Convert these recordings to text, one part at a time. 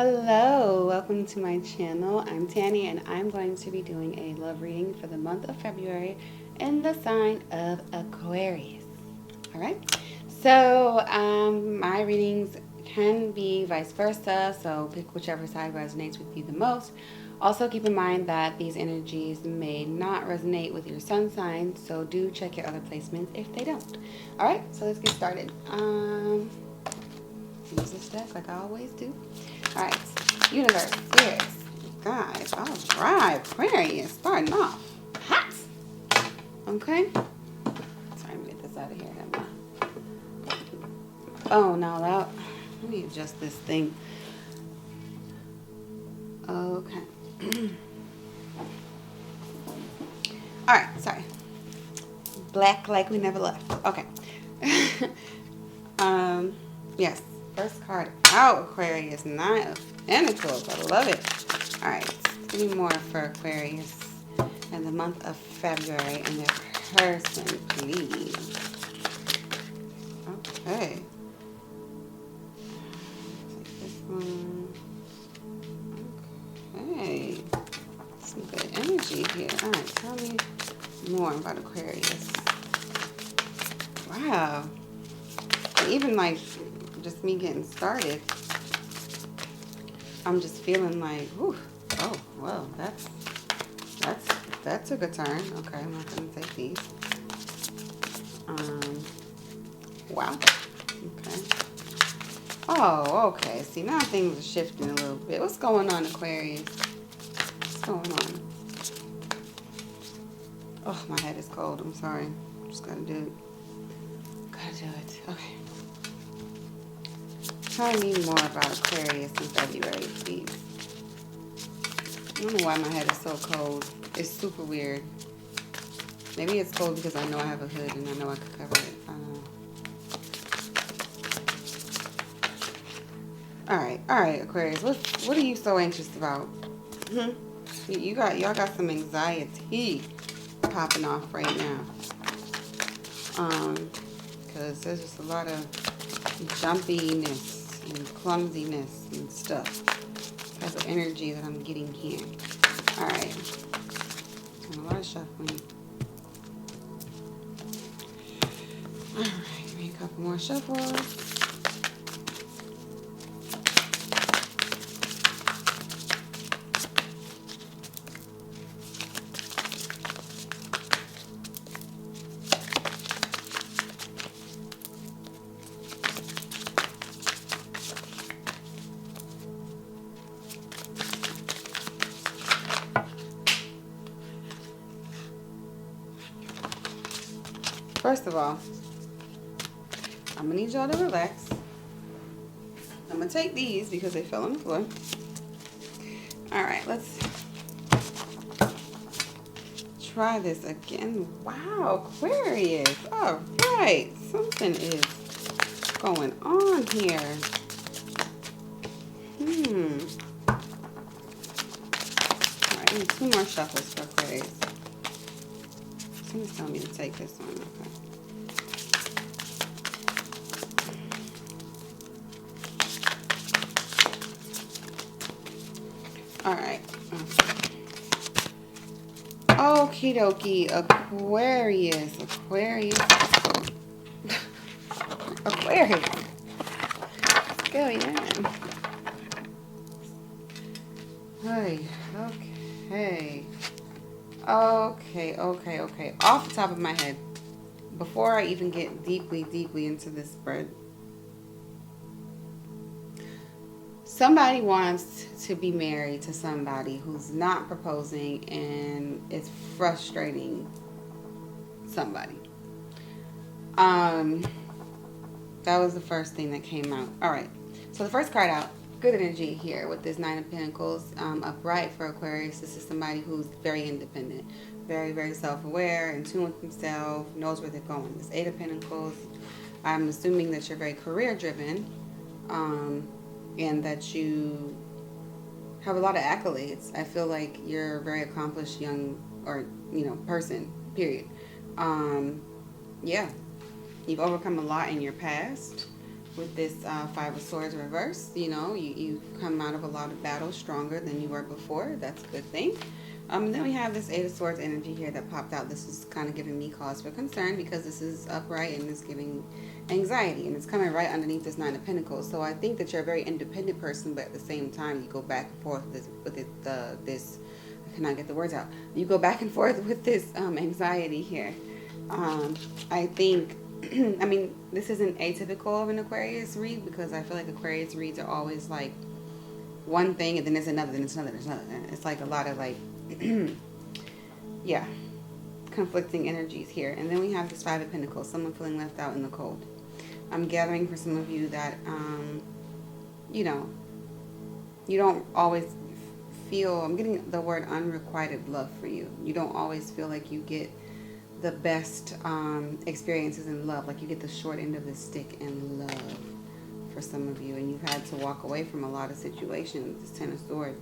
Hello, welcome to my channel. I'm Tanny and I'm going to be doing a love reading for the month of February in the sign of Aquarius. Alright, so my readings can be vice versa, so pick whichever side resonates with you the most. Also keep in mind that these energies may not resonate with your sun sign, so do check your other placements if they don't. Alright, so let's get started. Use this deck like I always do. Alright, universe, spirits, guys. Alright, Aquarius, starting off hot. Okay. Sorry, let me get this out of here. Oh, no, let me adjust this thing. Okay. Alright, sorry. Black like we never left. Okay. Yes. First card out, Aquarius, Nine of Pentacles. I love it. All right, give me more for Aquarius in the month of February and their person, please. Okay. Take this one. Okay. Some good energy here. All right, tell me more about Aquarius. Wow. Even like just me getting started, I'm just feeling like, whew, oh, well, that took a turn. Okay, I'm not gonna take these. Wow. Okay. Oh, okay. See, now things are shifting a little bit. What's going on, Aquarius? What's going on? Oh, my head is cold. I'm sorry. Just gotta do it. Gotta do it. Okay. Tell me more about Aquarius in February, please. I don't know why my head is so cold. It's super weird. Maybe it's cold because I know I have a hood and I know I could cover it. I don't know. All right, Aquarius. What are you so anxious about? Y'all got some anxiety popping off right now. Because there's just a lot of jumpiness and clumsiness and stuff. Type of energy that I'm getting here. Alright. And a lot of shuffling. Alright, give me a couple more shuffles. First of all, I'm going to need y'all to relax. I'm going to take these because they fell on the floor. Alright, let's try this again. Wow, Aquarius. Alright, something is going on here. Alright, I need 2 more shuffles for Aquarius. Someone's telling me to take this one. Okay. Alright. Okie dokie. Aquarius. Aquarius. Let's go, yeah. Hey, okay. Off the top of my head, before I even get deeply into this spread, somebody wants to be married to somebody who's not proposing, and it's frustrating somebody. That was the first thing that came out. All right, so the first card out, good energy here with this Nine of Pentacles upright for Aquarius. This is somebody who's very independent, very self-aware, in tune with himself, knows where they're going. This Eight of Pentacles, I'm assuming that you're very career-driven, and that you have a lot of accolades. I feel like you're a very accomplished young, or person, period. Yeah, you've overcome a lot in your past. with this Five of Swords reverse. You know, you come out of a lot of battles stronger than you were before. That's a good thing. Then we have this Eight of Swords energy here that popped out. This is kind of giving me cause for concern because this is upright and it's giving anxiety, and it's coming right underneath this Nine of Pentacles. So I think that you're a very independent person, but at the same time, you go back and forth with this. I cannot get the words out. You go back and forth with this anxiety here. I think. I mean, this isn't atypical of an Aquarius read, because I feel like Aquarius reads are always like one thing and then there's another, then it's another, there's another. It's like a lot of like, yeah, conflicting energies here. And then we have this Five of Pentacles, someone feeling left out in the cold. I'm gathering for some of you that, you know, you don't always feel, I'm getting the word unrequited love for you. You don't always feel like you get the best experiences in love, like you get the short end of the stick in love for some of you, and you've had to walk away from a lot of situations. This Ten of Swords,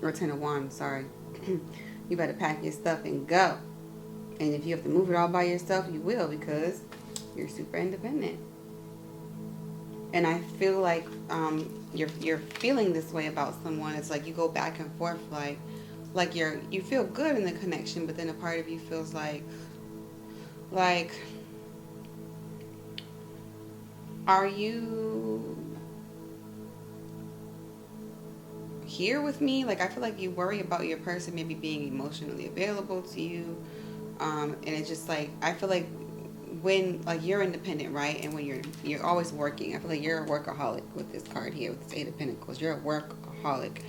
or Ten of Wands, sorry. You better pack your stuff and go. And if you have to move it all by yourself, you will, because you're super independent. And I feel like you're feeling this way about someone. It's like you go back and forth, like you feel good in the connection, but then a part of you feels like are you here with me? Like, I feel like you worry about your person maybe being emotionally available to you, and it's just like, I feel like when, like, you're independent, right? And when you're always working, I feel like you're a workaholic with this card here, with this Eight of Pentacles. You're a workaholic.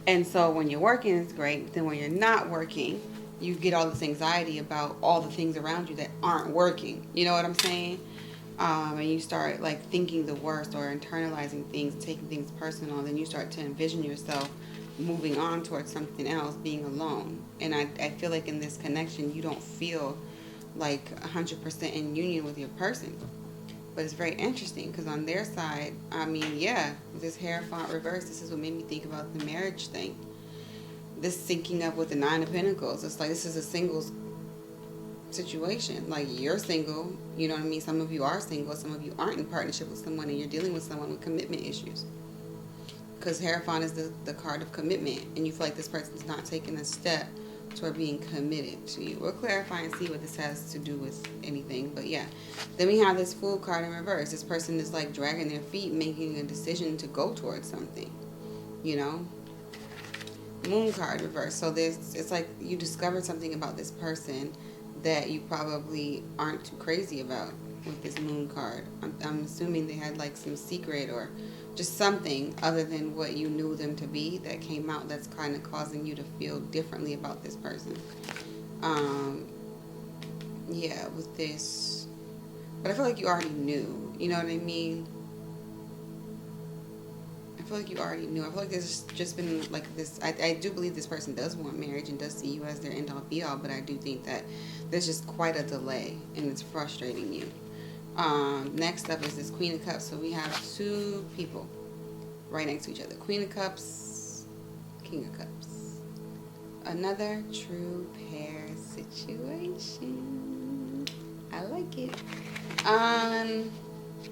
And so when you're working, it's great. But then when you're not working, you get all this anxiety about all the things around you that aren't working. You know what I'm saying? And you start like thinking the worst or internalizing things, taking things personal. And then you start to envision yourself moving on towards something else, being alone. And I feel like in this connection, you don't feel like 100% in union with your person. But it's very interesting because on their side, I mean, yeah, this Hierophant reverse, this is what made me think about the marriage thing. This syncing up with the Nine of Pentacles. It's like this is a singles situation. Like, you're single, you know what I mean? Some of you are single, some of you aren't in partnership with someone, and you're dealing with someone with commitment issues. Because Hierophant is the card of commitment, and you feel like this person's not taking a step toward being committed to you. We'll clarify and see what this has to do with anything, but yeah. Then we have this Fool card in reverse. This person is like dragging their feet, making a decision to go towards something, you know. Moon card reverse. So it's like you discovered something about this person that you probably aren't too crazy about with this Moon card. I'm assuming they had like some secret or just something other than what you knew them to be that came out that's kind of causing you to feel differently about this person. Yeah, with this. But I feel like you already knew. You know what I mean? I feel like you already knew. I feel like there's just been like this. I do believe this person does want marriage and does see you as their end-all be-all, but I do think that there's just quite a delay and it's frustrating you. Next up is this Queen of Cups. So we have two people right next to each other. Queen of Cups, King of Cups. Another true pair situation. I like it.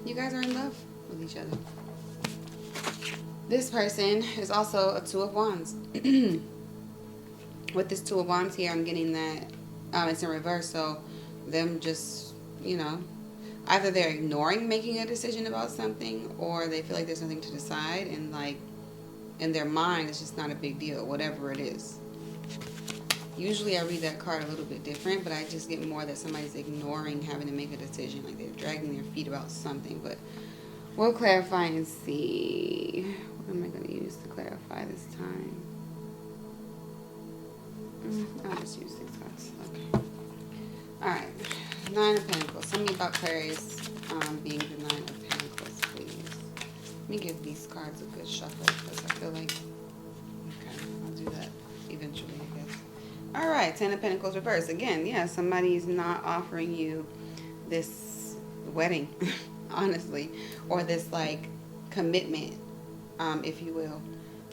You guys are in love with each other. This person is also a Two of Wands. With this Two of Wands here, I'm getting that it's in reverse. So them just, you know, either they're ignoring making a decision about something, or they feel like there's nothing to decide, and like in their mind it's just not a big deal, whatever it is. Usually I read that card a little bit different, but I just get more that somebody's ignoring having to make a decision, like they're dragging their feet about something. But we'll clarify and see. What am I going to use to clarify this time? I'll just use 6 cards. Okay. Alright. Nine of Pentacles. Tell me about Aquarius being the Nine of Pentacles, please. Let me give these cards a good shuffle, because I feel like... Okay, I'll do that eventually, I guess. Alright, Ten of Pentacles reverse. Again, yeah, somebody's not offering you this wedding, honestly, or this, like, commitment, if you will,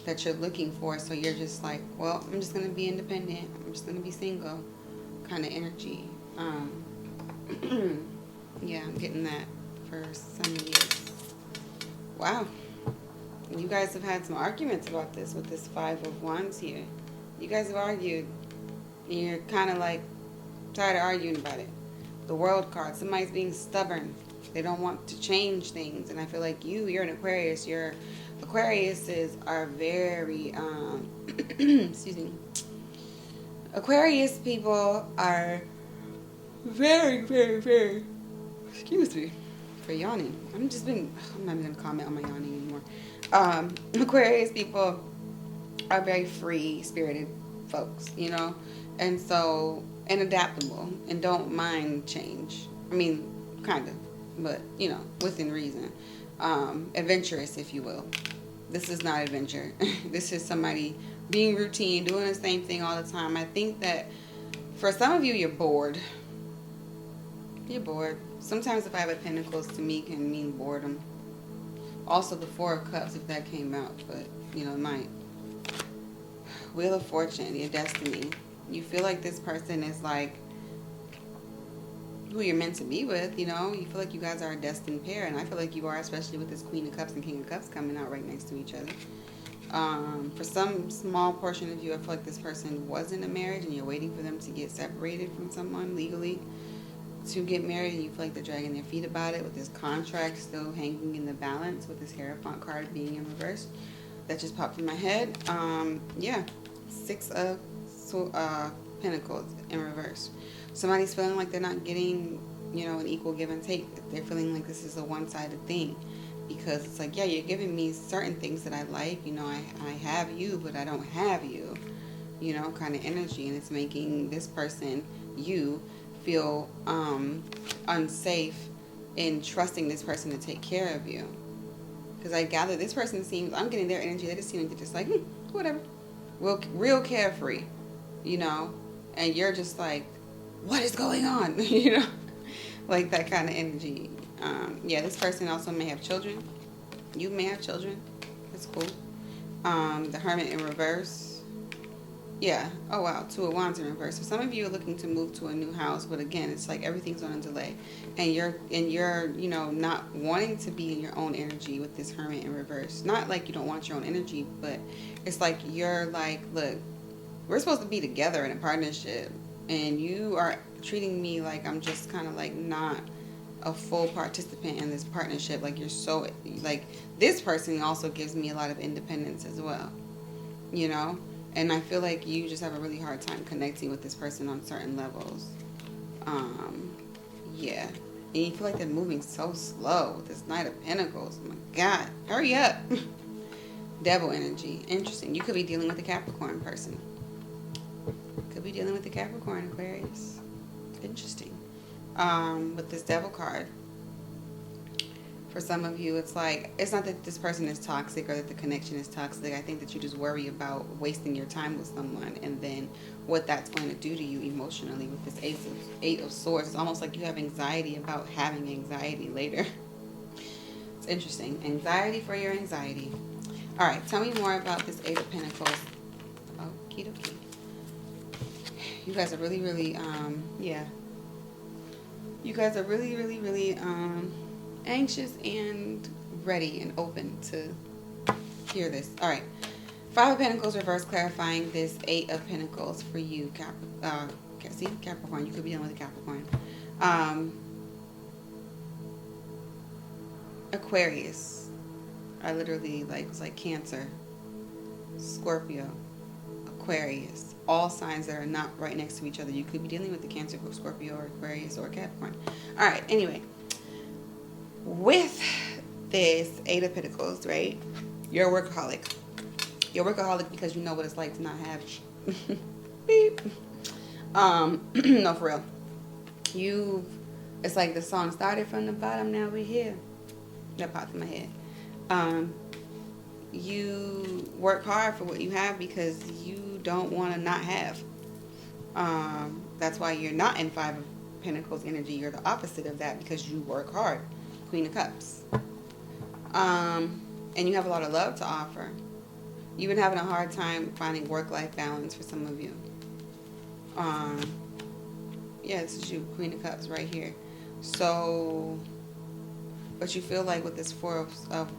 that you're looking for. So you're just like, well, I'm just going to be independent. I'm just going to be single kind of energy. Yeah, I'm getting that for some of you. Wow. You guys have had some arguments about this with this Five of Wands here. You guys have argued. You're kind of like tired of arguing about it. The World card. Somebody's being stubborn. They don't want to change things. And I feel like you're an Aquarius. Aquariuses are very, excuse me. Aquarius people are very, very, very, excuse me for yawning. I'm not even going to comment on my yawning anymore. Aquarius people are very free-spirited folks, you know, and adaptable, and don't mind change. I mean, kind of, but, you know, within reason. Adventurous, if you will. This is not adventure. This is somebody being routine, doing the same thing all the time. I think that for some of you, you're bored. You're bored. Sometimes the Five of Pentacles to me can mean boredom. Also the Four of Cups, if that came out, but, you know, it might. Wheel of Fortune, your destiny. You feel like this person is like who you're meant to be with, you know. You feel like you guys are a destined pair, and I feel like you are, especially with this Queen of Cups and King of Cups coming out right next to each other. For some small portion of you, I feel like this person was in a marriage and you're waiting for them to get separated from someone legally to get married, and you feel like they're dragging their feet about it with this contract still hanging in the balance, with this Hierophant card being in reverse. That just popped in my head. Yeah, Six of Pentacles in reverse. Somebody's feeling like they're not getting, you know, an equal give and take. They're feeling like this is a one-sided thing, because it's like, yeah, you're giving me certain things that I like, you know, I have you, but I don't have you, you know, kind of energy, and it's making this person, you, feel unsafe in trusting this person to take care of you. Because I gather this person seems, I'm getting their energy, they just seem to just like, whatever, real carefree, you know, and you're just like, what is going on? You know, like that kind of energy. Yeah, this person also may have children. You may have children. That's cool. The Hermit in reverse. Yeah. Oh, wow. Two of Wands in reverse. So some of you are looking to move to a new house, but again, it's like everything's on a delay, and you're you know, not wanting to be in your own energy with this Hermit in reverse. Not like you don't want your own energy, but it's like you're like, look, we're supposed to be together in a partnership, and you are treating me like I'm just kind of like not a full participant in this partnership. Like you're so, like, this person also gives me a lot of independence as well, you know. And I feel like you just have a really hard time connecting with this person on certain levels. Yeah. And you feel like they're moving so slow with this Knight of Pentacles. Oh my God. Hurry up. Devil energy. Interesting. You could be dealing with a Capricorn person. Could be dealing with a Capricorn, Aquarius. Interesting. With this Devil card. For some of you, it's like, it's not that this person is toxic or that the connection is toxic. I think that you just worry about wasting your time with someone, and then what that's going to do to you emotionally with this Eight of Swords. It's almost like you have anxiety about having anxiety later. It's interesting. Anxiety for your anxiety. All right, tell me more about this Eight of Pentacles. Okie dokie. You guys are really, really, yeah. You guys are really, really, really, anxious and ready and open to hear this. All right. Five of Pentacles reverse, clarifying this Eight of Pentacles for you, Capricorn. You could be dealing with a Capricorn. Aquarius. I literally it's like Cancer, Scorpio, Aquarius. All signs that are not right next to each other. You could be dealing with the Cancer, Scorpio, or Aquarius, or Capricorn. All right. Anyway. With this Eight of Pentacles, right? You're a workaholic. You're a workaholic because you know what it's like to not have beep. No, for real. It's like the song started from the bottom, now we're here. That popped in my head. You work hard for what you have because you don't want to not have. That's why you're not in Five of Pentacles energy. You're the opposite of that because you work hard. Queen of Cups. And you have a lot of love to offer. You've been having a hard time finding work-life balance for some of you. Yeah, this is you, Queen of Cups right here. So But you feel like with this four of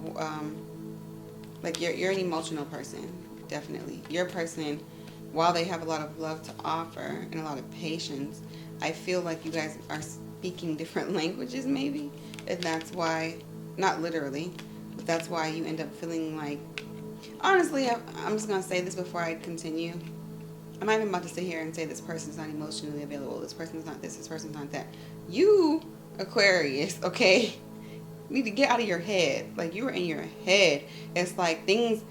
like you're an emotional person, definitely. Your person, while they have a lot of love to offer and a lot of patience, I feel like you guys are speaking different languages, maybe, and that's why, not literally, but that's why you end up feeling like. Honestly, I'm just gonna say this before I continue. I'm not even about to sit here and say this person's not emotionally available. This person's not this. This person's not that. You, Aquarius, okay, need to get out of your head. Like, you are in your head. It's like things.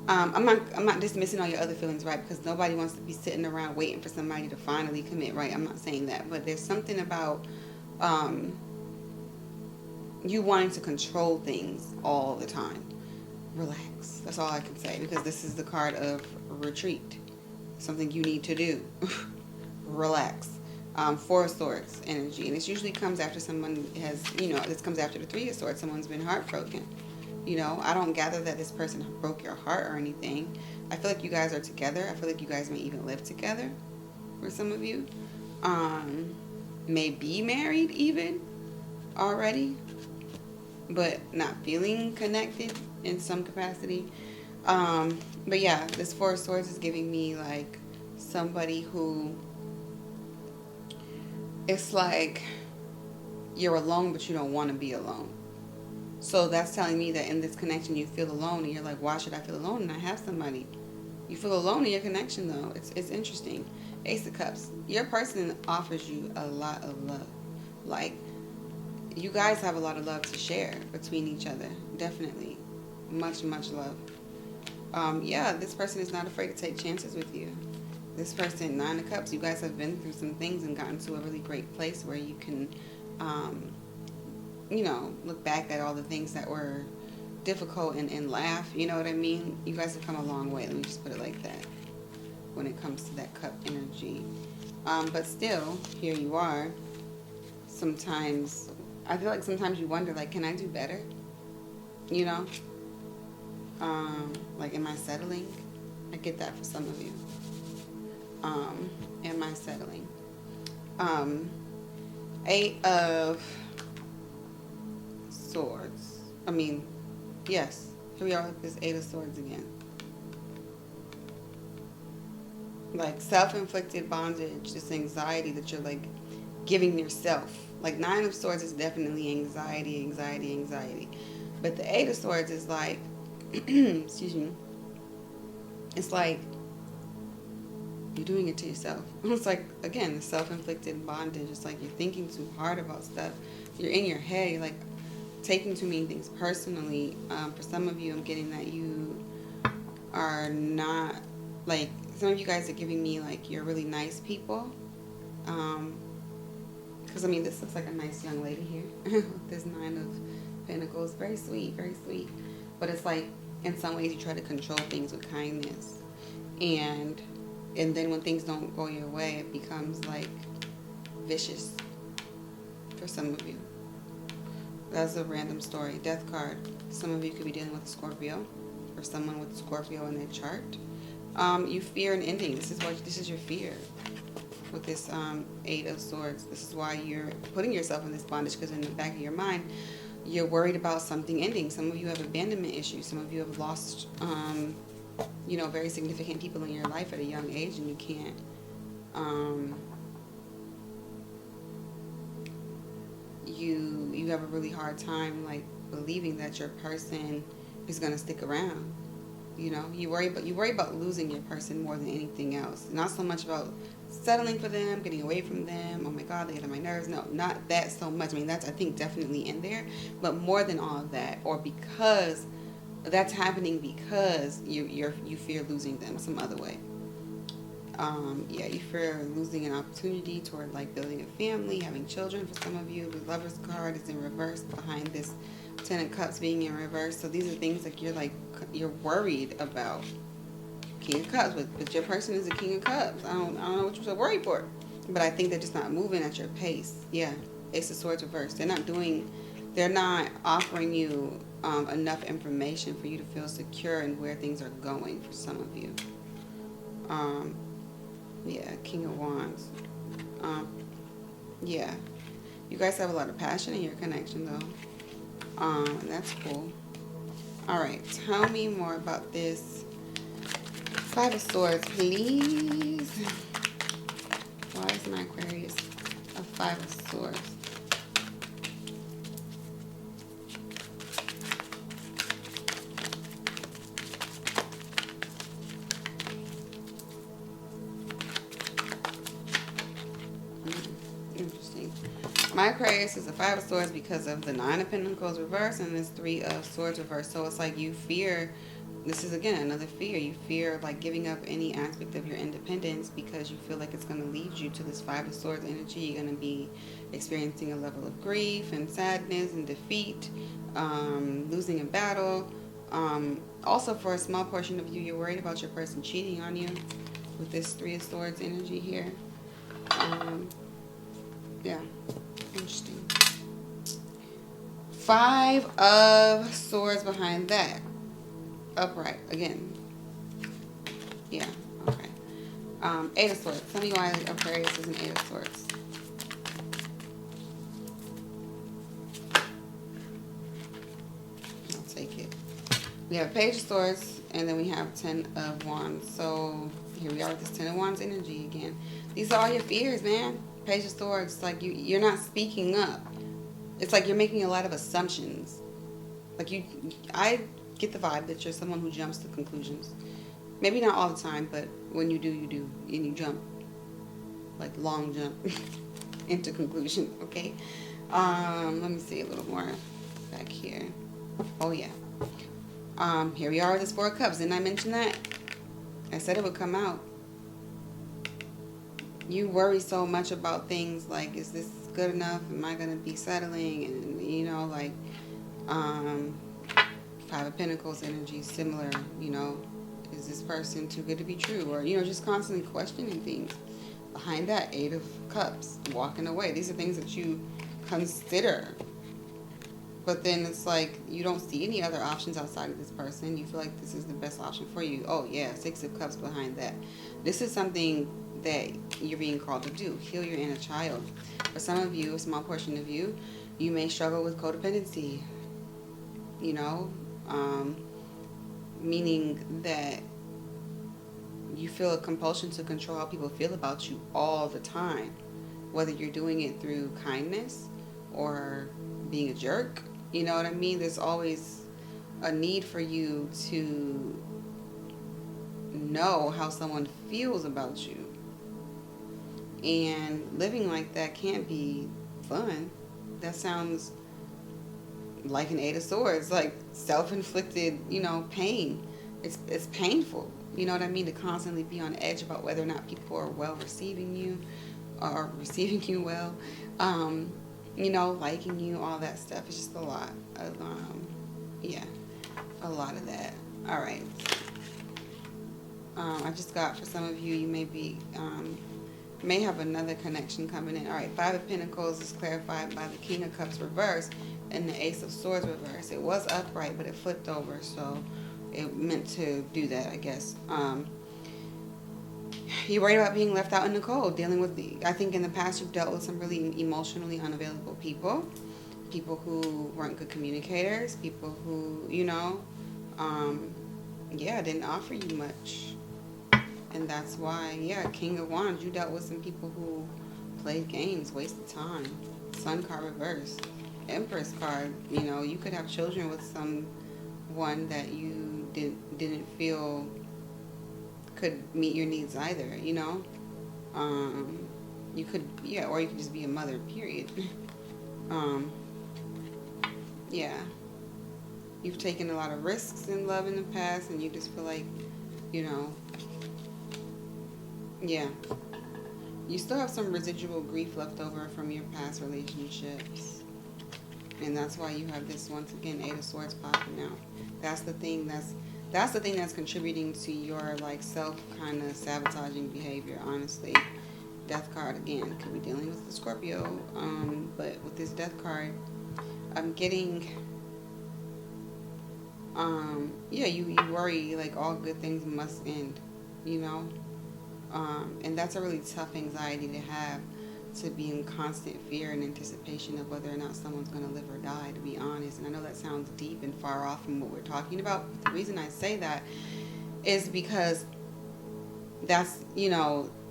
I'm not dismissing all your other feelings, right? Because nobody wants to be sitting around waiting for somebody to finally commit, right? I'm not saying that, but there's something about you wanting to control things all the time. Relax. That's all I can say, because this is the card of retreat. Something you need to do. Relax. Four of Swords energy, and this usually comes after someone has, this comes after the Three of Swords. Someone's been heartbroken. I don't gather that this person broke your heart or anything. I feel like you guys are together. I feel like you guys may even live together. For some of you, may be married even already, but not feeling connected in some capacity. But yeah, this Four of Swords is giving me like somebody who, it's like you're alone, but you don't want to be alone. So that's telling me that in this connection you feel alone, and you're like, why should I feel alone and I have somebody? You feel alone in your connection, though. It's interesting. Ace of Cups. Your person offers you a lot of love. Like, you guys have a lot of love to share between each other. Definitely. Much, much love. Yeah, this person is not afraid to take chances with you. This person, Nine of Cups, you guys have been through some things and gotten to a really great place where you can, look back at all the things that were difficult and laugh. You know what I mean? You guys have come a long way. Let me just put it like that when it comes to that cup energy. But still, here you are. Sometimes, I feel like sometimes you wonder, like, can I do better? Like, am I settling? I get that for some of you. Am I settling? Eight of Swords. Yes. Here we are with this Eight of Swords again. Like, self-inflicted bondage, this anxiety that you're, like, giving yourself. Like, Nine of Swords is definitely anxiety. But the Eight of Swords is like, excuse me, it's like you're doing it to yourself. It's like, again, the self-inflicted bondage. It's like you're thinking too hard about stuff. You're in your head. You're like taking too many things personally. For some of you, I'm getting that you are not, like, some of you guys are giving me like you're really nice people. Because this looks like a nice young lady here. This Nine of Pentacles, very sweet, very sweet. But it's like, in some ways, you try to control things with kindness, and then when things don't go your way, it becomes like vicious for some of you. That's a random story. Death card. Some of you could be dealing with a Scorpio, or someone with Scorpio in their chart. You fear an ending. This is your fear with this Eight of Swords. This is why you're putting yourself in this bondage, because in the back of your mind, you're worried about something ending. Some of you have abandonment issues. Some of you have lost, very significant people in your life at a young age, and you can't, you have a really hard time, like, believing that your person is going to stick around. You worry about losing your person more than anything else. Not so much about settling for them, getting away from them. Oh my God, they get on my nerves. No, not that so much. That's, I think, definitely in there. But more than all of that, or because that's happening because you fear losing them some other way. You fear losing an opportunity toward, like, building a family, having children. For some of you, the Lover's card is in reverse behind this Ten of Cups being in reverse. So these are things like you're worried about. King of Cups, but your person is a King of Cups. I don't know what you're so worried for, but I think they're just not moving at your pace. Yeah, Ace of Swords reverse. They're not offering you enough information for you to feel secure in where things are going for some of you. King of Wands. You guys have a lot of passion in your connection, though. That's cool. All right, tell me more about this Five of Swords, please. Why is my Aquarius a Five of Swords? Interesting. My Aquarius is a Five of Swords because of the Nine of Pentacles reverse and this Three of Swords reverse. So it's like you fear, this is again another fear. You fear like giving up any aspect of your independence because you feel like it's going to lead you to this Five of Swords energy. You're going to be experiencing a level of grief and sadness and defeat, losing a battle. Also, for a small portion of you, you're worried about your person cheating on you with this Three of Swords energy here. Yeah, interesting. Five of Swords behind that. Upright again. Yeah, okay. Eight of Swords. Tell me why Aquarius is an Eight of Swords. I'll take it. We have Page of Swords, and then we have Ten of Wands. So here we are with this Ten of Wands energy again. These are all your fears, man. Page of Swords, like you're not speaking up. It's like you're making a lot of assumptions. Like I get the vibe that you're someone who jumps to conclusions. Maybe not all the time, but when you do, you do. And you jump. Like long jump into conclusions, okay? Let me see a little more back here. Oh, yeah. Here we are with this Four of Cups. Didn't I mention that? I said it would come out. You worry so much about things like, is this good enough? Am I going to be settling? And, you know, like, Five of Pentacles energy, similar, you know, is this person too good to be true? Or, you know, just constantly questioning things. Behind that, Eight of Cups, walking away. These are things that you consider. But then it's like, you don't see any other options outside of this person. You feel like this is the best option for you. Oh, yeah, Six of Cups behind that. This is something that you're being called to do. Heal your inner child. For some of you, a small portion of you, you may struggle with codependency. You know, meaning that you feel a compulsion to control how people feel about you all the time. Whether you're doing it through kindness or being a jerk. You know what I mean? There's always a need for you to know how someone feels about you. And living like that can't be fun. That sounds like an Eight of Swords, like self-inflicted, you know, pain. It's painful. You know what I mean? To constantly be on edge about whether or not people are well receiving you or receiving you well. You know, liking you, all that stuff. It's just a lot of, yeah, a lot of that. All right. I just got, for some of you, you may have another connection coming in. All right, Five of Pentacles is clarified by the King of Cups reverse and the Ace of Swords reverse. It was upright, but it flipped over, so it meant to do that, I guess. You're worried about being left out in the cold, dealing with I think in the past you've dealt with some really emotionally unavailable people who weren't good communicators, people who, you know, yeah, didn't offer you much. And that's why, yeah, King of Wands, you dealt with some people who played games, wasted time. Sun card reverse. Empress card, you know, you could have children with someone that you didn't feel could meet your needs either, you know. You could, yeah, or you could just be a mother, period. Yeah. You've taken a lot of risks in love in the past, and you just feel like, you know, yeah. You still have some residual grief left over from your past relationships. And that's why you have this, once again, Eight of Swords popping out. That's the thing that's contributing to your, like, self kind of sabotaging behavior, honestly. Death card, again, could be dealing with the Scorpio. But with this Death card, I'm getting, yeah, you worry, like, all good things must end, you know? And that's a really tough anxiety to have, to be in constant fear and anticipation of whether or not someone's going to live or die, to be honest. And I know that sounds deep and far off from what we're talking about, but the reason I say that is because that's,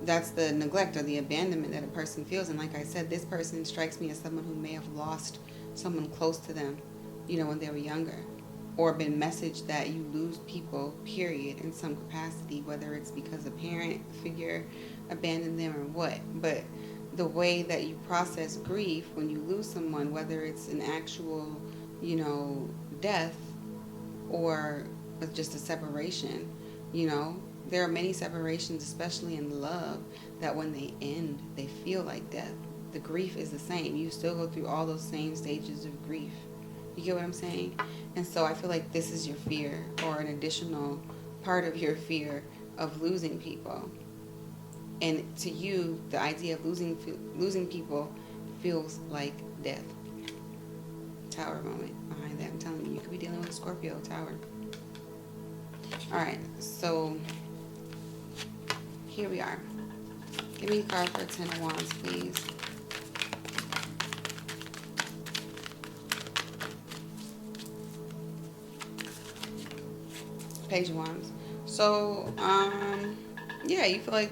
that's the neglect or the abandonment that a person feels. And like I said, this person strikes me as someone who may have lost someone close to them, when they were younger, or been messaged that you lose people, period, in some capacity, whether it's because a parent figure abandoned them or what. But the way that you process grief when you lose someone, whether it's an actual, death or just a separation, there are many separations, especially in love, that when they end, they feel like death. The grief is the same. You still go through all those same stages of grief. You get what I'm saying? And so I feel like this is your fear, or an additional part of your fear of losing people. And to you, the idea of losing people feels like death. Tower moment behind that. I'm telling you, you could be dealing with a Scorpio Tower. All right, so here we are. Give me a card for 10 of Wands, please. Page of Wands. So, yeah, you feel like,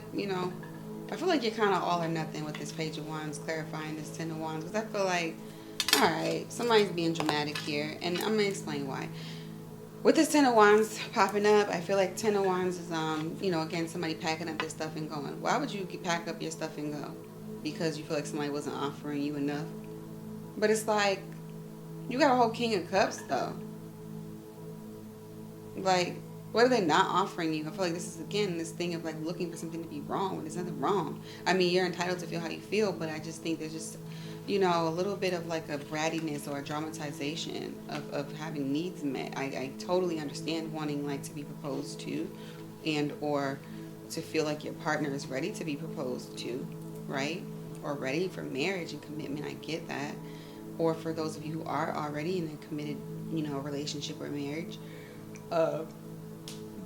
I feel like you're kind of all or nothing with this Page of Wands, clarifying this 10 of Wands, because I feel like, all right, somebody's being dramatic here, and I'm going to explain why. With this 10 of Wands popping up, I feel like 10 of Wands is, again, somebody packing up their stuff and going. Why would you pack up your stuff and go? Because you feel like somebody wasn't offering you enough. But it's like, you got a whole King of Cups, though. Like, what are they not offering you? I feel like this is, again, this thing of, like, looking for something to be wrong when there's nothing wrong. I mean, you're entitled to feel how you feel, but I just think there's just, a little bit of, like, a brattiness or a dramatization of having needs met. I totally understand wanting, like, to be proposed to, and or to feel like your partner is ready to be proposed to, right? Or ready for marriage and commitment. I get that. Or for those of you who are already in a committed, relationship or marriage,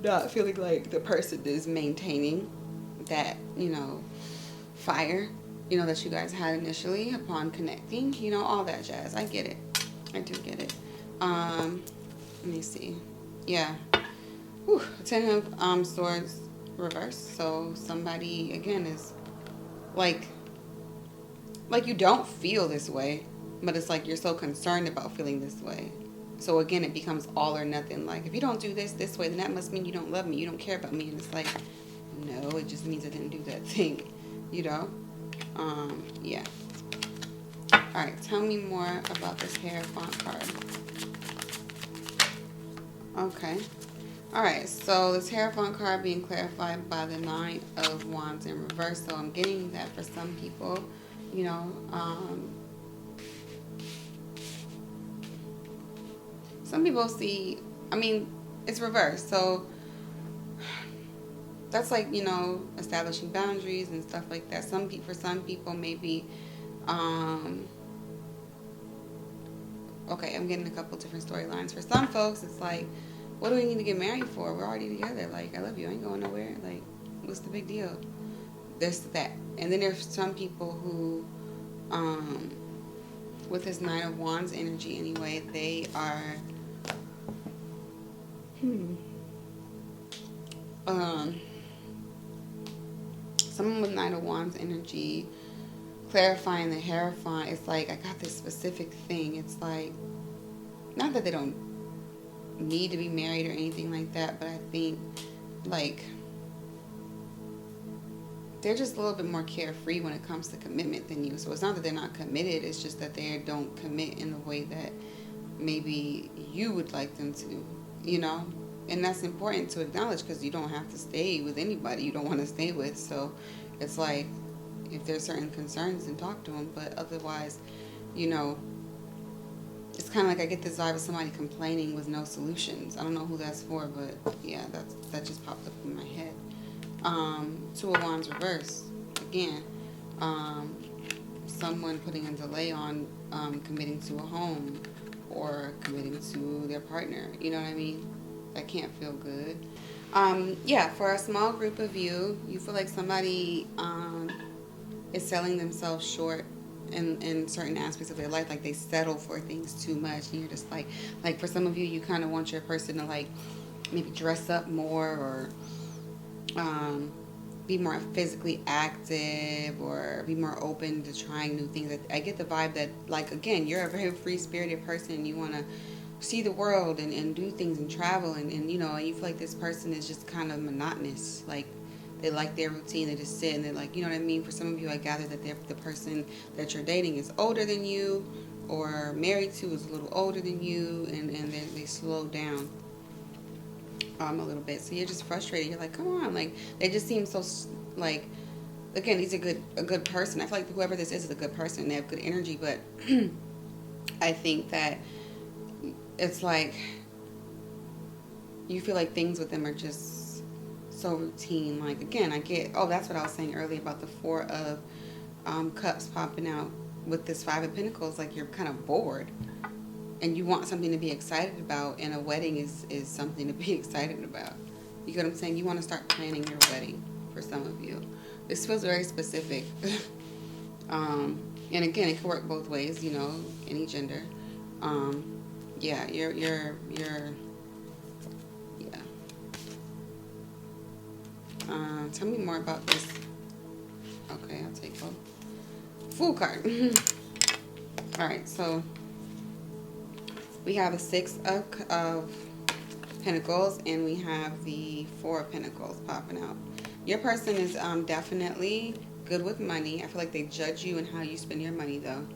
not feeling like the person is maintaining that, fire, that you guys had initially upon connecting, all that jazz. I get it. I do get it. Let me see. Yeah. Whew. 10 of Swords reversed. So somebody, again, is like you don't feel this way, but it's like you're so concerned about feeling this way. So again, it becomes all or nothing. Like, if you don't do this way, then that must mean you don't love me, you don't care about me. And it's like, no, it just means I didn't do that thing, yeah. All right, tell me more about this Hierophant card. Okay. All right, so this Hierophant card being clarified by the 9 of Wands in reverse. So I'm getting that for some people, some people see, it's reversed. So that's like, establishing boundaries and stuff like that. For some people, maybe, okay, I'm getting a couple different storylines. For some folks, it's like, what do we need to get married for? We're already together. Like, I love you. I ain't going nowhere. Like, what's the big deal? There's that. And then there's some people who, with this 9 of Wands energy anyway, they are, someone with 9 of Wands energy, clarifying the Hierophant, it's like, I got this specific thing. It's like, not that they don't need to be married or anything like that, but I think, like, they're just a little bit more carefree when it comes to commitment than you. So it's not that they're not committed, it's just that they don't commit in the way that maybe you would like them to, And that's important to acknowledge, because you don't have to stay with anybody you don't want to stay with. So it's like, if there's certain concerns, then talk to them. But otherwise, it's kind of like I get this vibe of somebody complaining with no solutions. I don't know who that's for, but yeah, that just popped up in my head. 2 of Wands reverse. Again, someone putting a delay on committing to a home or committing to their partner. You know what I mean? That can't feel good. Yeah, for a small group of you, you feel like somebody is selling themselves short in certain aspects of their life. Like they settle for things too much, and you're just like for some of you, you kind of want your person to like maybe dress up more, or be more physically active, or be more open to trying new things. I get the vibe that, like, again, you're a very free spirited person. You want to see the world and do things and travel, and you know, and you feel like this person is just kind of monotonous. Like they like their routine. They just sit and they're like, you know what I mean? For some of you, I gather that the person that you're dating is older than you, or married to is a little older than you, and they slow down a little bit. So you're just frustrated. You're like, come on. Like, they just seem so, like, again, he's a good person. I feel like whoever this is a good person. They have good energy, but I think that it's like you feel like things with them are just so routine. Like, again, I get, oh, that's what I was saying earlier about the Four of Cups popping out with this Five of Pentacles. Like, you're kind of bored and you want something to be excited about, and a wedding is something to be excited about. You get what I'm saying? You want to start planning your wedding for some of you. This feels very specific. And again, it can work both ways, you know, any gender. Yeah, you're yeah. Tell me more about this. Okay, I'll take both. Fool card. All right, so we have the Six of Pentacles, and we have the Four of Pentacles popping out. Your person is definitely good with money. I feel like they judge you and how you spend your money, though.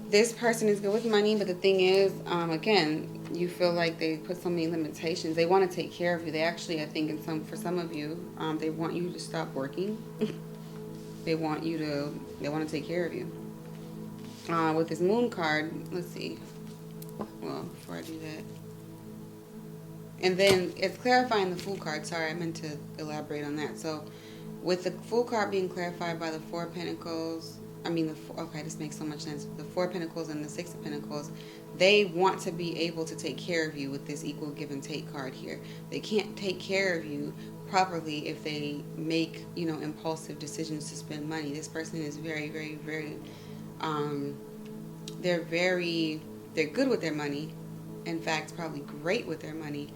This person is good with money, but the thing is, again, you feel like they put so many limitations. They want to take care of you. They actually, I think, for some of you, they want you to stop working. They want to take care of you. With this Moon card, let's see. Well, before I do that. And then it's clarifying the Fool card. Sorry, I meant to elaborate on that. So with the Fool card being clarified by the Four of Pentacles, okay, this makes so much sense. The Four of Pentacles and the Six of Pentacles, they want to be able to take care of you with this equal give and take card here. They can't take care of you properly if they make, you know, impulsive decisions to spend money. This person is very, very, very, they're good with their money. In fact, probably great with their money,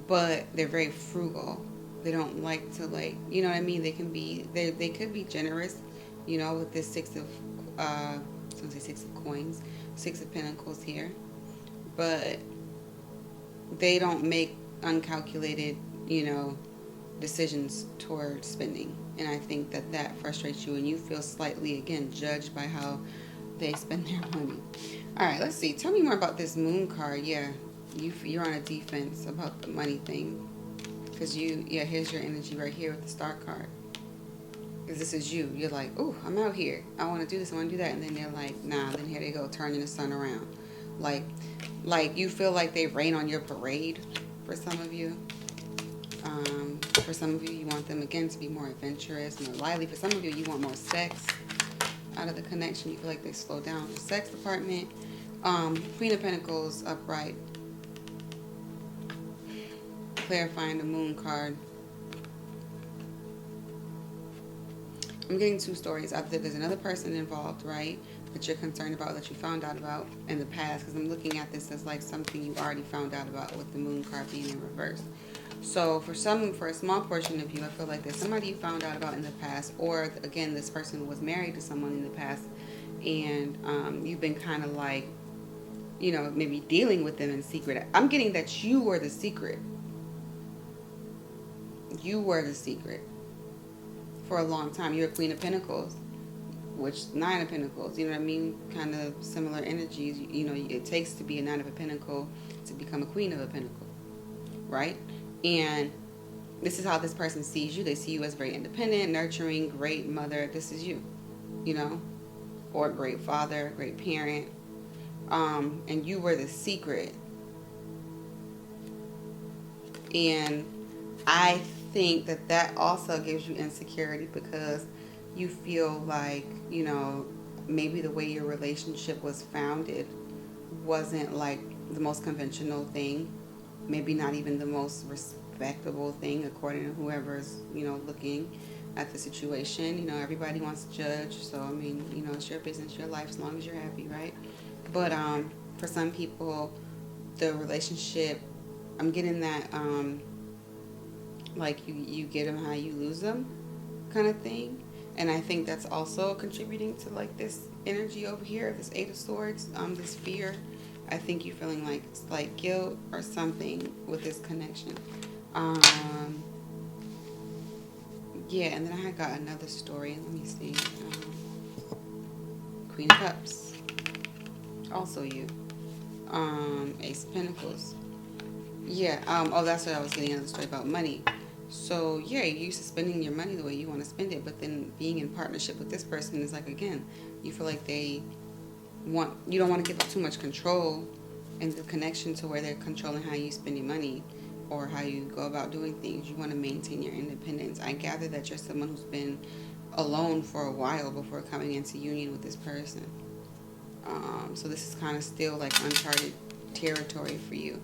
but they're very frugal. They don't like to, like, you know what I mean? They could be generous, you know, with this Six of Coins, Six of Pentacles here, but they don't make uncalculated, you know, decisions toward spending. And I think that frustrates you, and you feel slightly, again, judged by how they spend their money. All right, let's see. Tell me more about this Moon card. Yeah, you're on a defense about the money thing, because here's your energy right here with the Star card. Because this is you. You're like, oh, I'm out here. I want to do this. I want to do that. And then they're like, nah. Then here they go, turning the sun around. Like you feel like they rain on your parade. For some of you. For some of you, you want them again to be more adventurous, more lively. For some of you, you want more sex out of the connection. You feel like they slow down the sex department. Queen of Pentacles upright. Clarifying the Moon card. I'm getting two stories. There's another person involved, right, that you're concerned about, that you found out about in the past, because I'm looking at this as like something you already found out about with the Moon card being in reverse. So for a small portion of you, I feel like there's somebody you found out about in the past, or again, this person was married to someone in the past, and you've been kind of like, you know, maybe dealing with them in secret. I'm getting that you were the secret. You were the secret. For a long time. You're a Queen of Pentacles, which Nine of Pentacles, you know what I mean? Kind of similar energies. You know, it takes to be a Nine of a Pentacle to become a Queen of a Pentacle, right? And this is how this person sees you. They see you as very independent, nurturing, great mother. This is you, you know, or great father, great parent. And you were the secret. And I think that also gives you insecurity, because you feel like, you know, maybe the way your relationship was founded wasn't like the most conventional thing, maybe not even the most respectable thing according to whoever's, you know, looking. at the situation. You know, everybody wants to judge, so I mean, you know, it's your business, your life, as long as you're happy, right? But for some people, the relationship, I'm getting that like you get them how you lose them kind of thing. And I think that's also contributing to like this energy over here, this Eight of Swords, this fear. I think you're feeling like it's like guilt or something with this connection. Yeah, and then I got another story. Let me see. Queen of Cups, also you. Ace of Pentacles. Yeah. Oh, that's what I was getting at, the story about money. So yeah, you're used to spending your money the way you want to spend it, but then being in partnership with this person is like, again, you feel like you don't want to give up too much control and the connection to where they're controlling how you spend your money or how you go about doing things. You want to maintain your independence. I gather that you're someone who's been alone for a while before coming into union with this person. So this is kind of still like uncharted territory for you.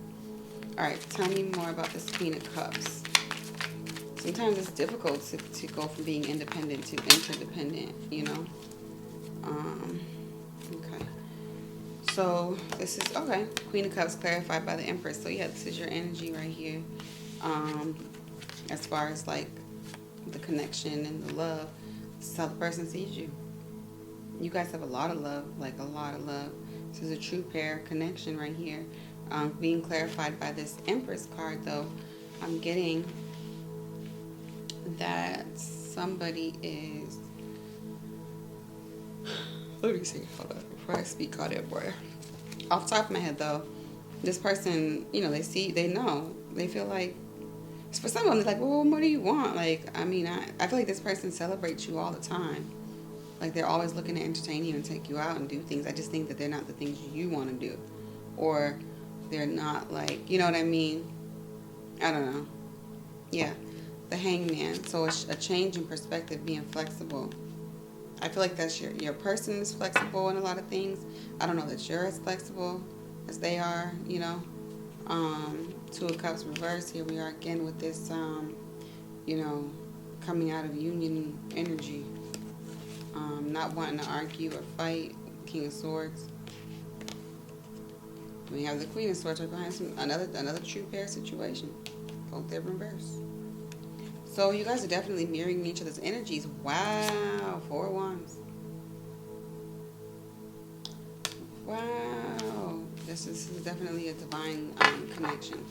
All right, tell me more about this Queen of Cups. Sometimes it's difficult to go from being independent to interdependent, you know? Okay. So this is, okay, Queen of Cups clarified by the Empress. So yeah, this is your energy right here. As far as like the connection and the love, this is how the person sees you. You guys have a lot of love, like a lot of love. This is a true pair connection right here. Being clarified by this Empress card though, I'm getting that somebody is, let me see, hold on, before I speak all that word. Off the top of my head though, this person, you know, they know, they feel like, for some of them, it's like, well, what do you want? Like, I mean, I feel like this person celebrates you all the time. Like, they're always looking to entertain you and take you out and do things. I just think that they're not the things you want to do. Or they're not like, you know what I mean? I don't know. Yeah. The Hangman. So a change in perspective, being flexible. I feel like that's your person is flexible in a lot of things. I don't know that you're as flexible as they are, you know. Two of Cups reversed. Here we are again with this, you know, coming out of union energy. Not wanting to argue or fight. King of Swords. We have the Queen of Swords right behind another true pair situation. Both they're reversed. So you guys are definitely mirroring each other's energies. Wow. 4 of Wands. Wow. This is definitely a divine connection.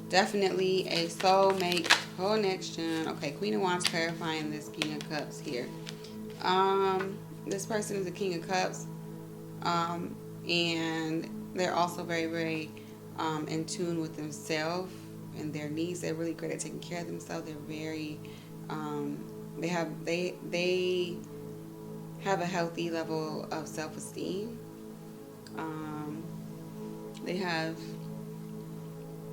Definitely a soulmate connection. Okay, Queen of Wands clarifying this King of Cups here. This person is a King of Cups. And they're also very, very in tune with themselves and their needs. They're really great at taking care of themselves. They're very, they have a healthy level of self-esteem. They have,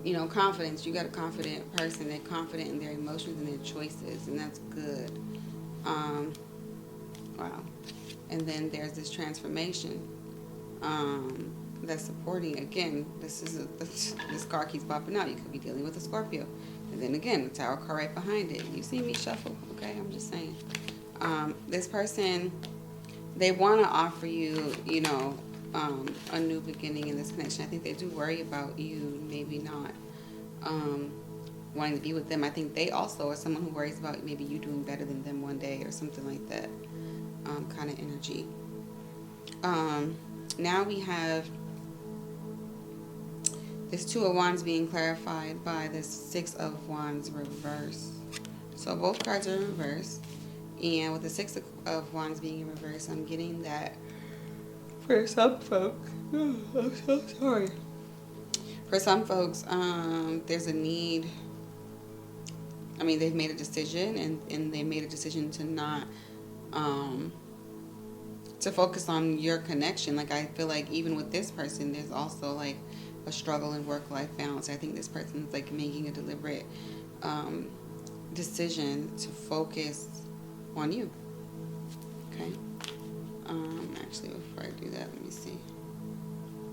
you know, confidence. You got a confident person. They're confident in their emotions and their choices, and that's good. Wow. And then there's this transformation that's supporting. Again, this card keeps popping out. You could be dealing with a Scorpio. And then again, the Tower card right behind it. You see me shuffle, okay? I'm just saying. This person, they want to offer you, you know, a new beginning in this connection. I think they do worry about you maybe not wanting to be with them. I think they also are someone who worries about maybe you doing better than them one day or something like that kind of energy. Now we have this 2 of Wands being clarified by this 6 of Wands reverse. So both cards are in reverse. And with the 6 of Wands being in reverse, I'm getting that for some folks, I'm so sorry. For some folks, there's a need. I mean, they've made a decision, and they made a decision to not, to focus on your connection. Like, I feel like even with this person, there's also, like, a struggle in work-life balance. I think this person is, like, making a deliberate decision to focus on you. Okay? Actually, before I do that, let me see.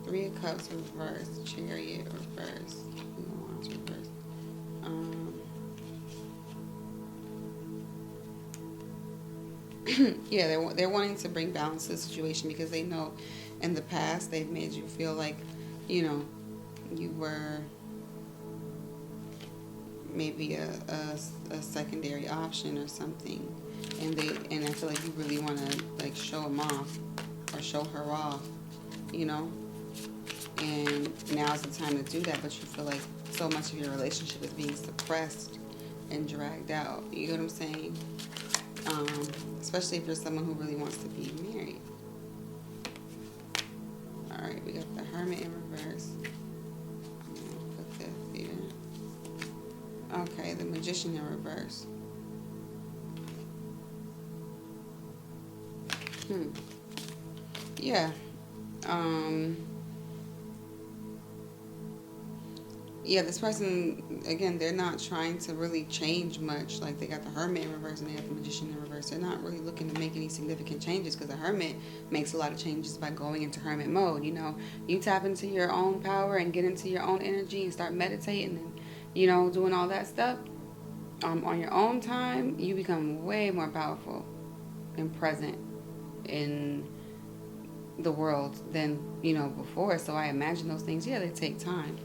3 of Cups reversed, Chariot reversed, Queen of Wands reversed. Yeah, they're wanting to bring balance to the situation because they know in the past they've made you feel like, you know, you were maybe a secondary option or something, and I feel like you really want to like show them off or show her off, you know, and now's the time to do that, but you feel like so much of your relationship is being suppressed and dragged out. You know what I'm saying? Especially if you're someone who really wants to be married. All right, we got the Hermit in reverse. I'm gonna put this here. Okay, the Magician in reverse. Yeah. Yeah, this person, again, they're not trying to really change much. Like, they got the Hermit in reverse and they have the Magician in reverse. They're not really looking to make any significant changes because the Hermit makes a lot of changes by going into Hermit mode. You know, you tap into your own power and get into your own energy and start meditating and, you know, doing all that stuff. On your own time, you become way more powerful and present in the world than, you know, before. So I imagine those things, yeah, they take time.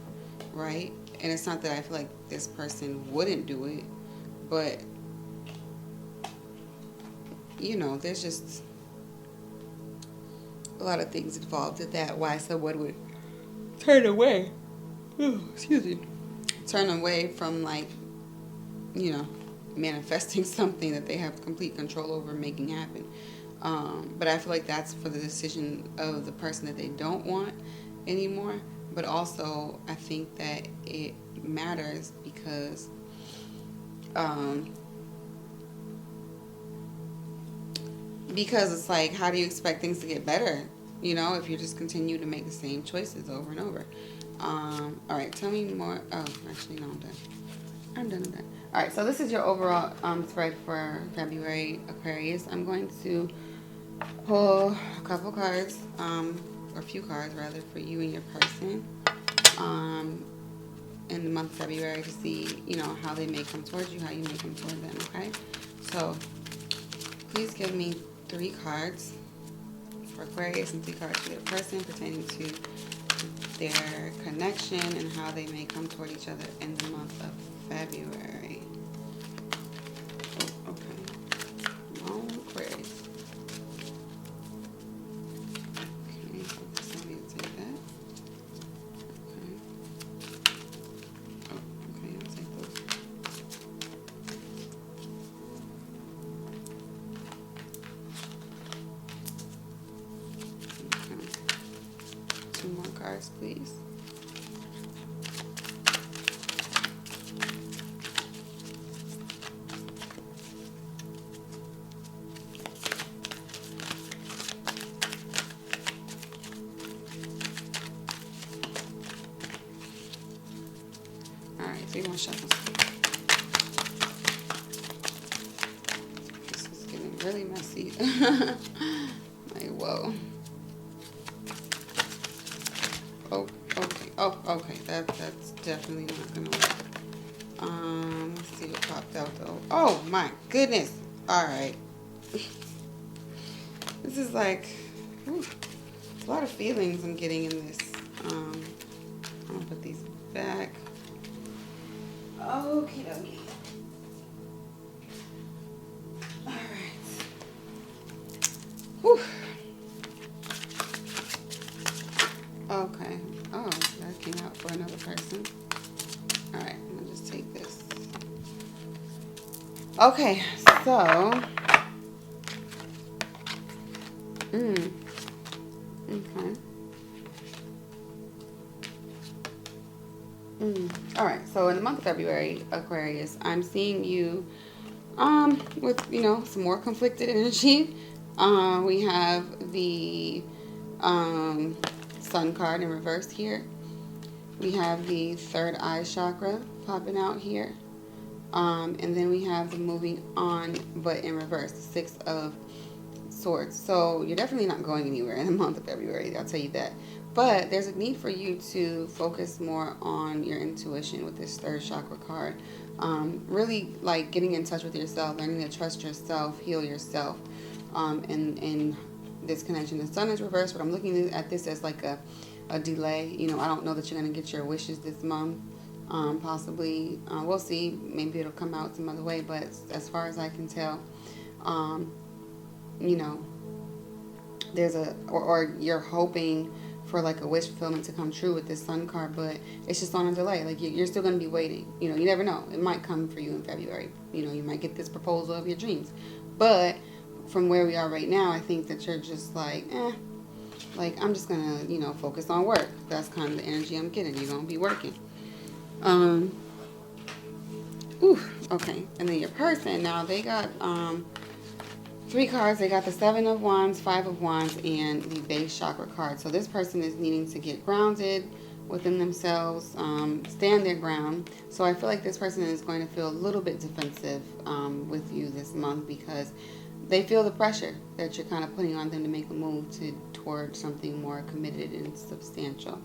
Right? And it's not that I feel like this person wouldn't do it, but, you know, there's just a lot of things involved with that. Why someone would turn away. Oh, excuse me. Turn away from, like, you know, manifesting something that they have complete control over making happen. But I feel like that's for the decision of the person that they don't want anymore. But also, I think that it matters because it's like, how do you expect things to get better, you know, if you just continue to make the same choices over and over? All right, tell me more. Oh, actually, no, I'm done. All right, so this is your overall spread for February, Aquarius. I'm going to pull a couple cards, or a few cards rather, for you and your person in the month of February to see, you know, how they may come towards you, how you may come toward them, okay? So please give me 3 cards for Aquarius and 3 cards for their person pertaining to their connection and how they may come toward each other in the month of February. Oh, okay. Come on, Aquarius. Okay, so I need to take that. Okay. Oh, okay, I'll take those. Okay. 2 more cards, please. Alright, so you're going to shuffle. This is getting really messy. Like, whoa. Oh, okay. Oh, okay. That's definitely not going to work. Let's see what popped out, though. Oh, my goodness. Alright. This is like, whew, a lot of feelings I'm getting in this. I'm going to put these back. Okay, okay. All right. Whew. Okay. Oh, that came out for another person. All right, I'm gonna just take this. Okay, so. Okay. All right, so in the month of February, Aquarius, I'm seeing you with, you know, some more conflicted energy. We have the Sun card in reverse here. We have the third eye chakra popping out here. And then we have the moving on, but in reverse, the 6 of Swords. So you're definitely not going anywhere in the month of February, I'll tell you that. But there's a need for you to focus more on your intuition with this third chakra card. Really, like, getting in touch with yourself, learning to trust yourself, heal yourself. in this connection. The sun is reversed, but I'm looking at this as like a delay. You know, I don't know that you're going to get your wishes this month. Possibly, we'll see. Maybe it'll come out some other way, but as far as I can tell, you know, there's or you're hoping for like a wish fulfillment to come true with this sun card, but it's just on a delay. Like you're still going to be waiting. You know, you never know. It might come for you in February. You know, you might get this proposal of your dreams. But from where we are right now, I think that you're just like, like I'm just going to, you know, focus on work. That's kind of the energy I'm getting. You're going to be working. Okay. And then your person, now they got 3 cards. They got the 7 of Wands, 5 of Wands, and the base chakra card. So this person is needing to get grounded within themselves, stand their ground. So I feel like this person is going to feel a little bit defensive with you this month because they feel the pressure that you're kind of putting on them to make a move towards something more committed and substantial.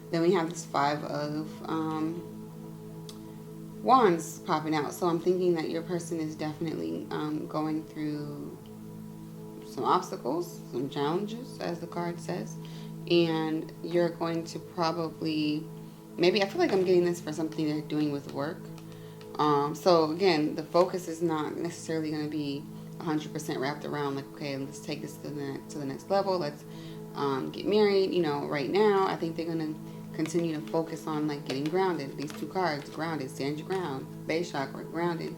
Then we have this 5 of Wands popping out. So I'm thinking that your person is definitely going through some obstacles, some challenges, as the card says. And you're going to probably, maybe, I feel like I'm getting this for something they're doing with work. So again, the focus is not necessarily going to be 100% wrapped around like, okay, let's take this to the next level. Let's get married. You know, right now, I think they're going to continue to focus on like getting grounded. These 2 cards, grounded, stand your ground, base chakra, grounded,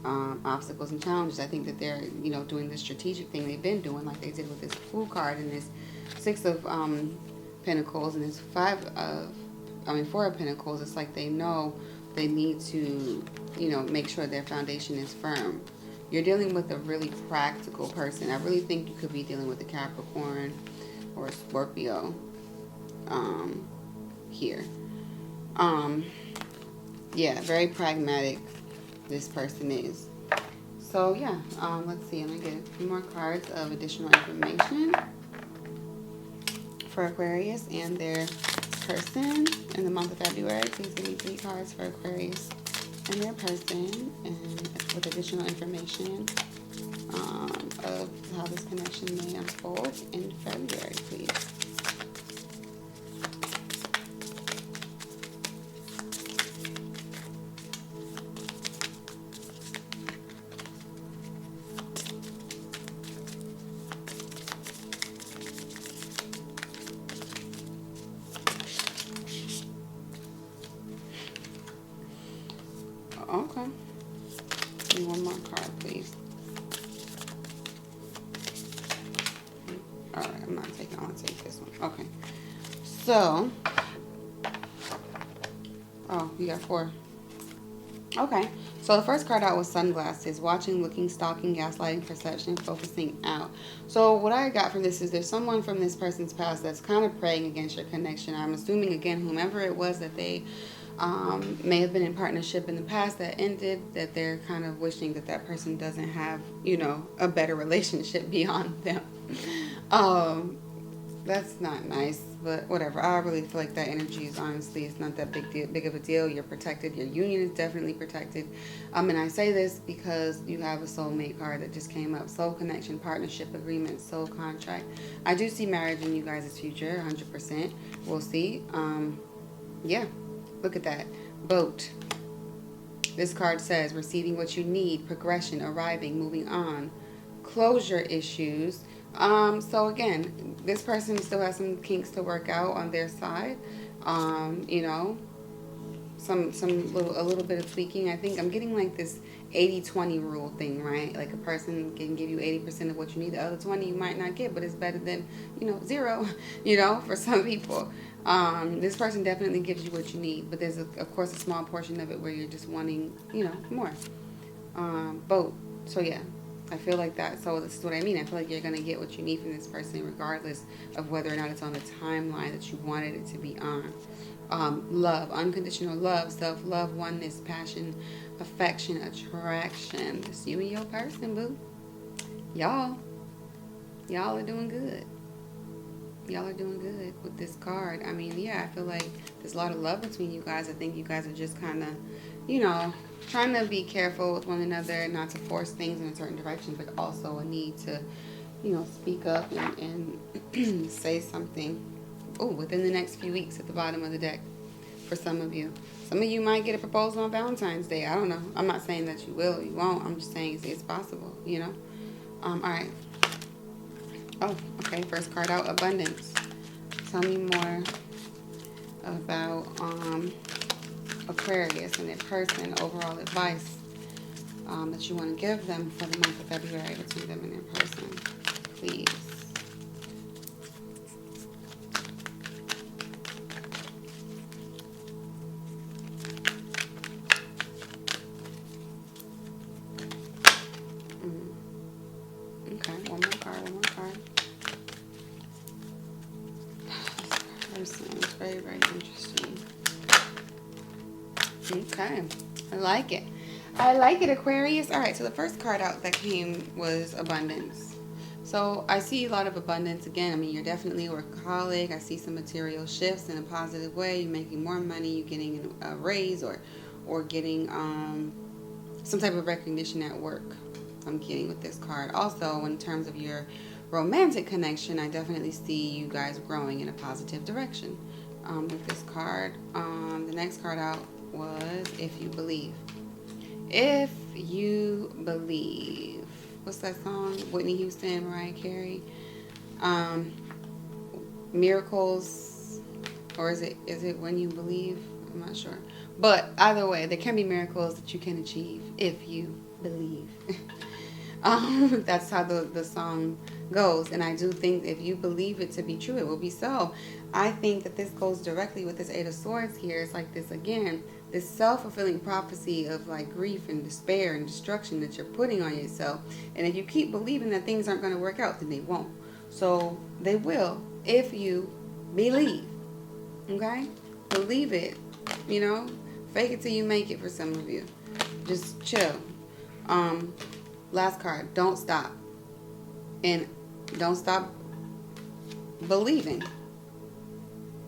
obstacles and challenges. I think that they're, you know, doing this strategic thing they've been doing, like they did with this Fool card and this 6 of Pentacles and this 4 of Pentacles. It's like they know they need to, you know, make sure their foundation is firm. You're dealing with a really practical person. I really think you could be dealing with a Capricorn or a Scorpio here. Yeah, very pragmatic this person is. So yeah, let's see. I'm gonna get a few more cards of additional information for Aquarius and their person in the month of February. Please give me 3 cards for Aquarius and their person, and with additional information of how this connection may unfold in February, please. Okay. Give me one more card, please. Alright, I'm not taking, I want to take this one. Okay. So, oh, you got 4. Okay. So the first card out was sunglasses. Watching, looking, stalking, gaslighting, perception, focusing out. So what I got from this is there's someone from this person's past that's kind of praying against your connection. I'm assuming, again, whomever it was that they may have been in partnership in the past that ended, that they're kind of wishing that that person doesn't have, you know, a better relationship beyond them. That's not nice, but whatever. I really feel like that energy is honestly, it's not that big of a deal. You're protected. Your union is definitely protected. And I say this because you have a soulmate card that just came up. Soul connection, partnership, agreement, soul contract. I do see marriage in you guys' future, 100%. We'll see. Yeah. Look at that. Boat. This card says receiving what you need, progression, arriving, moving on, closure issues. So again, this person still has some kinks to work out on their side. You know, a little bit of tweaking. I think I'm getting like this 80-20 rule thing, right? Like a person can give you 80% of what you need. The other 20 you might not get, but it's better than, you know, 0, you know, for some people. This person definitely gives you what you need, but there's, of course, a small portion of it where you're just wanting, you know, more. Both. So, yeah, I feel like that. So this is what I mean. I feel like you're going to get what you need from this person regardless of whether or not it's on the timeline that you wanted it to be on. Love, unconditional love, self-love, oneness, passion, affection, attraction. It's you and your person, boo. Y'all are doing good. Y'all are doing good with this card. I mean, yeah, I feel like there's a lot of love between you guys. I think you guys are just kind of, you know, trying to be careful with one another, not to force things in a certain direction, but also a need to, you know, speak up and say something. Oh, within the next few weeks at the bottom of the deck for some of you. Some of you might get a proposal on Valentine's Day. I don't know. I'm not saying that you will or you won't. I'm just saying it's possible, you know. All right. Oh, okay. First card out, abundance. Tell me more about Aquarius and their person, overall advice that you want to give them for the month of February between them and their person, please. Okay, one more card. This person is very, very interesting. Okay, I like it. Aquarius. All right, so the first card out that came was abundance. So I see a lot of abundance again. I mean, you're definitely a workaholic. I see some material shifts in a positive way. You're making more money. You're getting a raise or getting some type of recognition at work. I'm getting with this card. Also, in terms of your romantic connection, I definitely see you guys growing in a positive direction with this card. The next card out was If You Believe. If You Believe. What's that song? Whitney Houston, Mariah Carey. Miracles, or is it When You Believe? I'm not sure. But either way, there can be miracles that you can achieve if you believe. That's how the song goes. And I do think if you believe it to be true, it will be so. I think that this goes directly with this Eight of Swords here. It's like this, again, this self-fulfilling prophecy of like grief and despair and destruction that you're putting on yourself. And if you keep believing that things aren't going to work out, then they won't. So they will if you believe. Okay? Believe it. You know? Fake it till you make it for some of you. Just chill. Last card. Don't stop. And don't stop believing.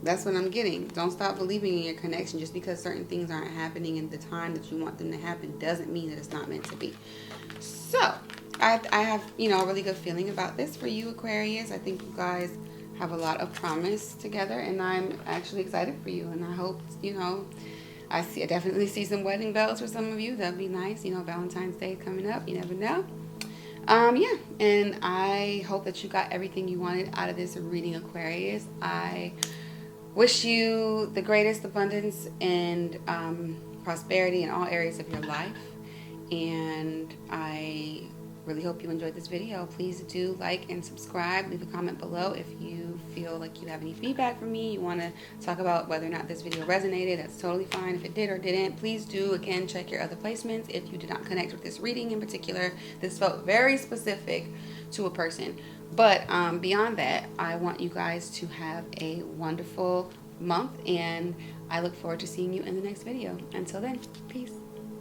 That's what I'm getting. Don't stop believing in your connection. Just because certain things aren't happening in the time that you want them to happen doesn't mean that it's not meant to be. So, I have, you know, a really good feeling about this for you, Aquarius. I think you guys have a lot of promise together, and I'm actually excited for you. And I hope, you know, I definitely see some wedding bells for some of you. That'd be nice. You know, Valentine's Day coming up. You never know. Yeah, and I hope that you got everything you wanted out of this reading, Aquarius. I wish you the greatest abundance and prosperity in all areas of your life. And I really hope you enjoyed this video. Please do like and subscribe. Leave a comment below if you feel like you have any feedback from me. You want to talk about whether or not this video resonated. That's totally fine. If it did or didn't, please do, again, check your other placements. If you did not connect with this reading in particular, this felt very specific to a person. But beyond that, I want you guys to have a wonderful month, and I look forward to seeing you in the next video. Until then, peace.